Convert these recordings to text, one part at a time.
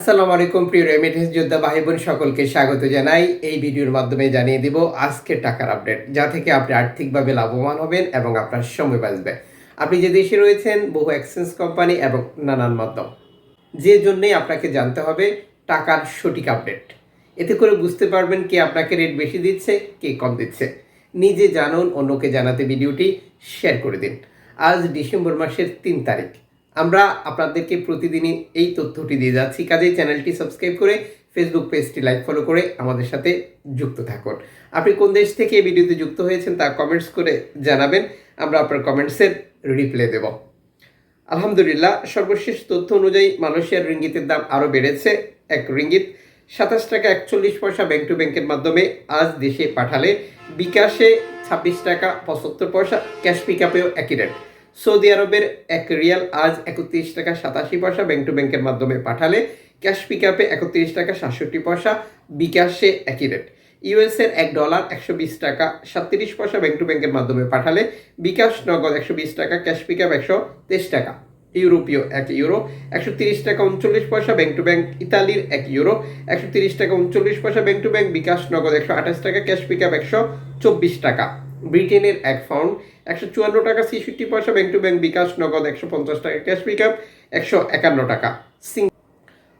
আসসালামু আলাইকুম প্রিয় রেমিটেন্স যোদ্ধা ভাই বোন সকলকে স্বাগত জানাই। এই ভিডিওর মাধ্যমে জানিয়ে দিব আজকের টাকার আপডেট, যা থেকে আপনি আর্থিকভাবে লাভবান হবেন এবং আপনার সময় বাঁচবে। আপনি যে দেশে রয়েছেন, বহু এক্সচেঞ্জ কোম্পানি এবং নানান মাধ্যম, যে জন্যই আপনাকে জানতে হবে টাকার সঠিক আপডেট। এতে করে বুঝতে পারবেন কে আপনাকে রেট বেশি দিচ্ছে, কে কম দিচ্ছে। নিজে জানুন, অন্যকে জানাতে ভিডিওটি শেয়ার করে দিন। আজ ডিসেম্বর মাসের 3 তারিখ। আমরা আপনাদেরকে প্রতিদিনই এই তথ্যটি দিয়ে যাচ্ছি, কাজেই চ্যানেলটি সাবস্ক্রাইব করে ফেসবুক পেজটি লাইক ফলো করে আমাদের সাথে যুক্ত থাকুন। আপনি কোন দেশ থেকে এই ভিডিওতে যুক্ত হয়েছেন তা কমেন্টস করে জানাবেন, আমরা আপনার কমেন্টসের রিপ্লাই দেব। আলহামদুলিল্লাহ, সর্বশেষ তথ্য অনুযায়ী মালয়েশিয়ার রিঙ্গিতের দাম আরও বেড়েছে। এক রিঙ্গিত 27 টাকা 41 পয়সা ব্যাংক টু ব্যাংকের মাধ্যমে আজ দেশে পাঠালে বিকাশে 26 টাকা 75 পয়সা, ক্যাশ পিক আপেও একই রেট। সৌদি আরবের এক রিয়াল আজ 31 টাকা 87 পয়সা ব্যাংক টু ব্যাংকের মাধ্যমে পাঠালে ক্যাশ পিক আপে 31 টাকা 67 পয়সা, বিকাশে একই রেট। ইউএসের $1 120 টাকা 37 পয়সা ব্যাংক টু ব্যাংকের মাধ্যমে পাঠালে বিকাশ নগদ 120 টাকা, ক্যাশ পিক আপ 123 টাকা। ইউরোপীয় 1 ইউরো 130 টাকা 39 পয়সা ব্যাংক টু ব্যাংক। ইতালির 1 ইউরো 130 টাকা 39 পয়সা ব্যাংক টু ব্যাংক, বিকাশ নগদ 128 টাকা, ক্যাশ পিক আপ 124 টাকা। ব্রিটেনের 1 পাউন্ড 154 টাকা 66 পয়সা ব্যাংক টু ব্যাংক, বিকাশ নগদ 150 টাকা, ক্যাশ পিক আপ 151 টাকা।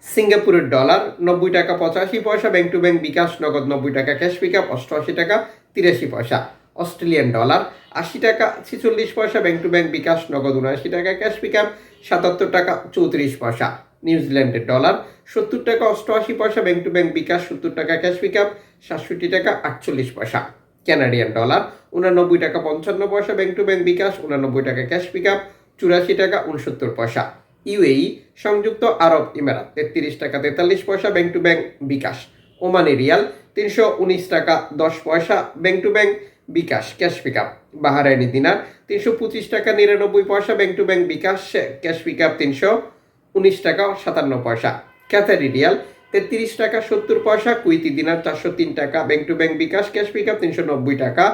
সিঙ্গাপুরের ডলার 90 টাকা 85 পয়সা ব্যাংক টু ব্যাংক, বিকাশ নগদ 90 টাকা, ক্যাশ পিক আপ 88 টাকা 83 পয়সা। অস্ট্রেলিয়ান ডলার 80 টাকা 46 পয়সা ব্যাংক টু ব্যাংক, বিকাশ নগদ 79 টাকা, ক্যাশ পিক আপ 77 টাকা 34 পয়সা। নিউজিল্যান্ডের ডলার 70 টাকা 88 পয়সা ব্যাংক টু ব্যাংক, বিকাশ 70 টাকা, ক্যাশ পিক আপ 67 টাকা 48 পয়সা। কানাডিয়ান ডলার 89 টাকা 55 পয়সা ব্যাংক টু ব্যাংক, বিকাশ 89 টাকা, ক্যাশ পিক আপ 84 টাকা 69 পয়সা। ইউএই সংযুক্ত আরব ইমারাত 33 টাকা 43 পয়সা bank to bank, bKash. Omani riyal 319 টাকা 10 পয়সা bank to bank, bKash, cash pick up. Bahraini dinar 325 টাকা 99 পয়সা bank to bank, bKash, cash pick up 319 টাকা 57 পয়সা। কাতারি রিয়াল 33 টাকা 70 পয়সা। কুইতি দিনার 403 টাকা bank to bank, bKash, cash pick up 390 টাকা।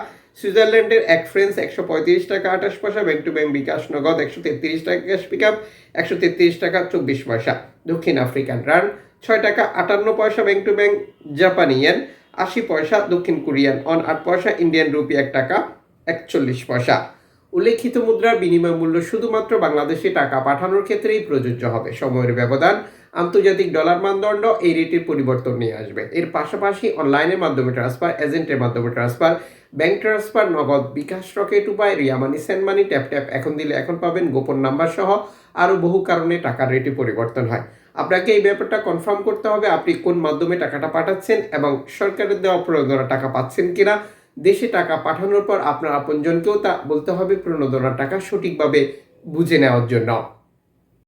সুইজারল্যান্ডের 1 ফ্রেন্স 135 টাকা 28 পয়সা ব্যাংক টু ব্যাংক, বিকাশ নগদ 133 টাকা, ক্যাশ পিক আপ 133 টাকা 24 পয়সা। দক্ষিণ আফ্রিকান রান্ড 6 টাকা 58 পয়সা ব্যাংক টু ব্যাংক। জাপানি ইয়েন 80 পয়সা। দক্ষিণ কোরিয়ান অন 8 পয়সা। ইন্ডিয়ান রুপি 1 টাকা 41 পয়সা। উল্লেখিত মুদ্রার বিনিময় মূল্য শুধুমাত্র বাংলাদেশে টাকা পাঠানোর ক্ষেত্রেই প্রযোজ্য হবে। সময়ের ব্যবধান, আন্তর্জাতিক ডলার মানদণ্ড এই রেটের পরিবর্তন নিয়ে আসবে। এর পাশাপাশি অনলাইনের মাধ্যমে ট্রান্সফার, এজেন্টের মাধ্যমে ট্রান্সফার, ব্যাংক ট্রান্সফার, নগদ, বিকাশ, রকেট উপায়, রিয়া মানি, সেন্ড মানি, ট্যাপ ট্যাপ এখন দিলে এখন পাবেন, গোপন নাম্বার সহ আরও বহু কারণে টাকার রেটে পরিবর্তন হয়। আপনাকে এই ব্যাপারটা কনফার্ম করতে হবে আপনি কোন মাধ্যমে টাকাটা পাঠাচ্ছেন এবং সরকারের দেওয়া প্রণোদনা টাকা পাচ্ছেন কিনা। দেশে টাকা পাঠানোর পর আপনার আপনজনকেও তা বলতে হবে প্রণোদনার টাকা সঠিকভাবে বুঝে নেওয়ার জন্য।